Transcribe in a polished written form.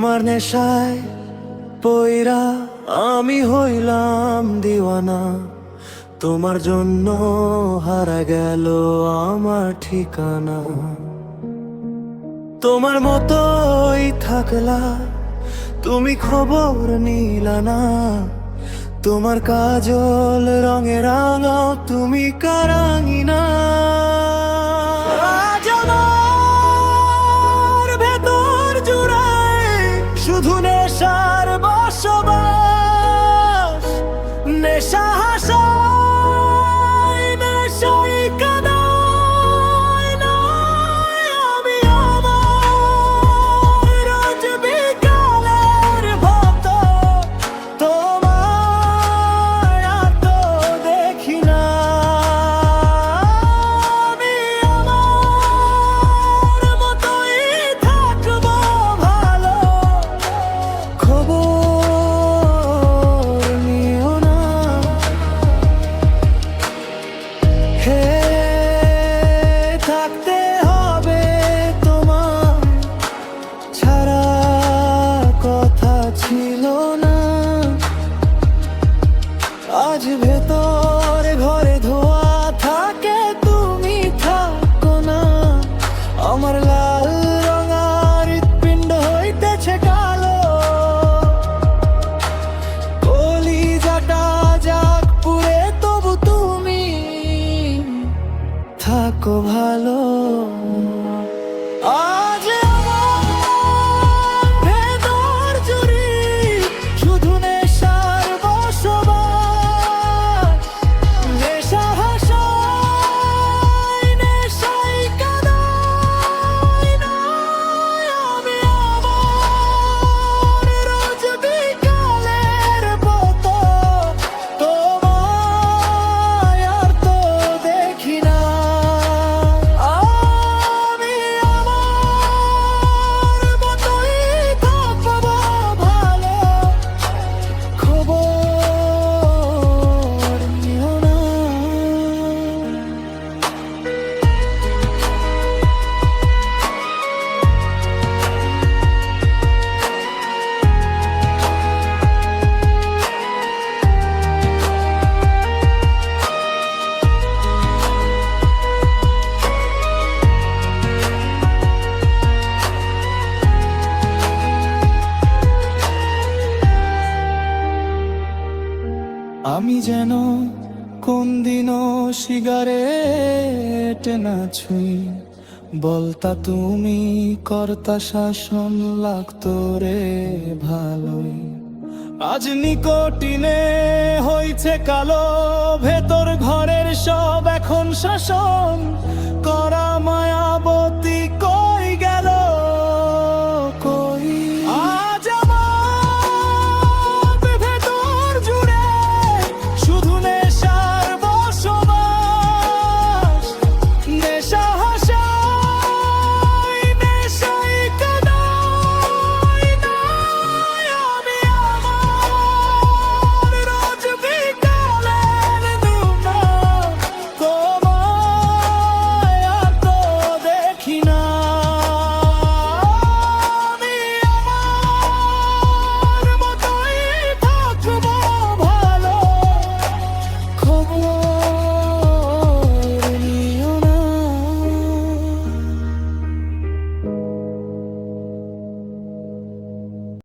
তোমার নেশায় পইরা আমি হইলাম দিওয়ানা, তোমার জন্য হারা গেল আমার ঠিকানা। তোমার মতোই থাকলা তুমি, খবর নিলা না, তোমার কাজল রঙে রাঙাও তুমি কারাঙিনা। আজ আমার ভেতর জুড়ায় শুধু নেশার বসবাস, নেশা হাসায় নেশাই কাঁদায় না। আমি আমার রোজ বিকালের মতো তোমায় আর তো দেখি না। আমি আমার মতোই থাকবো ভালো, খবর নিও না। হে থাকতে হবে তোমার ছাড়া কথা ছিল না। আজ ভেতর ঘরে ধোয়া থাকে তুমি থাকো না। আমার লাল রঙার হৃৎপিণ্ড হইতেছে কালো, কলিজাটা যাক পুরে তবু তুমি থাকো ভালো। আজ আমার ভেতর জুড়ে শুধু নেশার বসবাস, নেশা হাসায় নেশাই কাঁদায় না। আমি আমার রোজ বিকালের মতো তোমায় আর তো দেখি না। আমি আমার মতোই থাকবো ভালো, খবর নিও না। আমি যেন কোন দিনও সিগারেট না ছুঁই, বলতা তুমি কর্তা শাসন লাগতো রে ভালোই। আজ নিকোটিনে হইছে কালো, ভেতর ঘরের সব এখন শাসন করা মায়াবতী।